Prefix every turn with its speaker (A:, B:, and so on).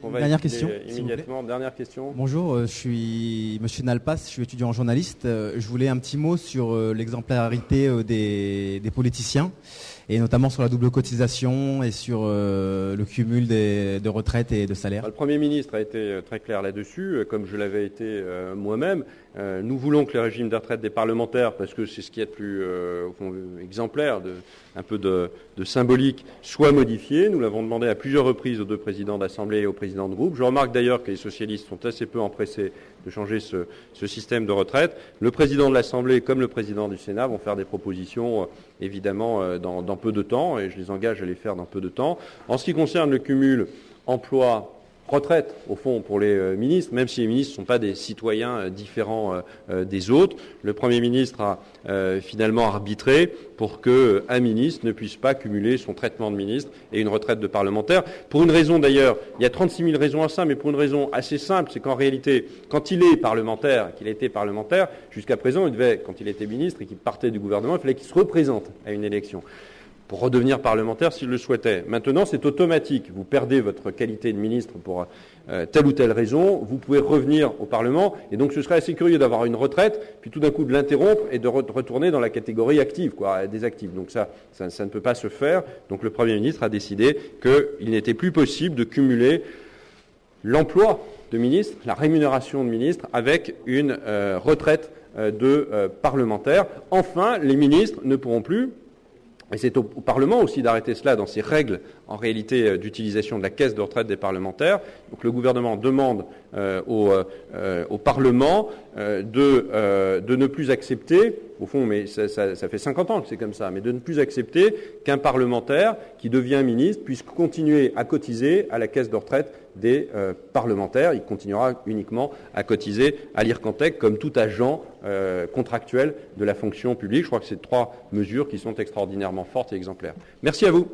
A: Donc on va
B: Dernière question,
A: immédiatement. Dernière question.
B: Bonjour, je suis Monsieur Nalpas, je suis étudiant en journaliste. Je voulais un petit mot sur l'exemplarité des politiciens, et notamment sur la double cotisation et sur le cumul de retraites et de salaires.
A: Le Premier ministre a été très clair là-dessus, comme je l'avais été moi-même. Nous voulons que le régime de retraite des parlementaires, parce que c'est ce qui est de plus au fond, exemplaire, un peu de symbolique, soit modifié. Nous l'avons demandé à plusieurs reprises aux deux présidents d'Assemblée et aux présidents de groupe. Je remarque d'ailleurs que les socialistes sont assez peu empressés de changer ce système de retraite. Le président de l'Assemblée comme le président du Sénat vont faire des propositions, évidemment, dans peu de temps, et je les engage à les faire dans peu de temps. En ce qui concerne le cumul emploi-retraite, au fond, pour les ministres, même si les ministres ne sont pas des citoyens différents des autres, le Premier ministre a finalement arbitré pour qu'un ministre ne puisse pas cumuler son traitement de ministre et une retraite de parlementaire. Pour une raison d'ailleurs, il y a 36 000 raisons à ça, mais pour une raison assez simple, c'est qu'en réalité, quand il est parlementaire, qu'il a été parlementaire, jusqu'à présent, il devait, quand il était ministre et qu'il partait du gouvernement, il fallait qu'il se représente à une élection pour redevenir parlementaire s'il le souhaitait. Maintenant, c'est automatique. Vous perdez votre qualité de ministre pour telle ou telle raison, vous pouvez revenir au Parlement, et donc ce serait assez curieux d'avoir une retraite, puis tout d'un coup de l'interrompre et de retourner dans la catégorie active, des actifs. Donc ça ne peut pas se faire. Donc le Premier ministre a décidé qu'il n'était plus possible de cumuler l'emploi de ministre, la rémunération de ministre, avec une retraite de parlementaire. Enfin, les ministres ne pourront plus, et c'est au Parlement aussi d'arrêter cela dans ses règles, en réalité, d'utilisation de la caisse de retraite des parlementaires. Donc le gouvernement demande au Parlement de ne plus accepter, au fond, mais ça fait 50 ans que c'est comme ça, mais de ne plus accepter qu'un parlementaire qui devient ministre puisse continuer à cotiser à la caisse de retraite des parlementaires. Il continuera uniquement à cotiser à l'IRCANTEC comme tout agent contractuel de la fonction publique. Je crois que c'est 3 mesures qui sont extraordinairement fortes et exemplaires. Merci à vous.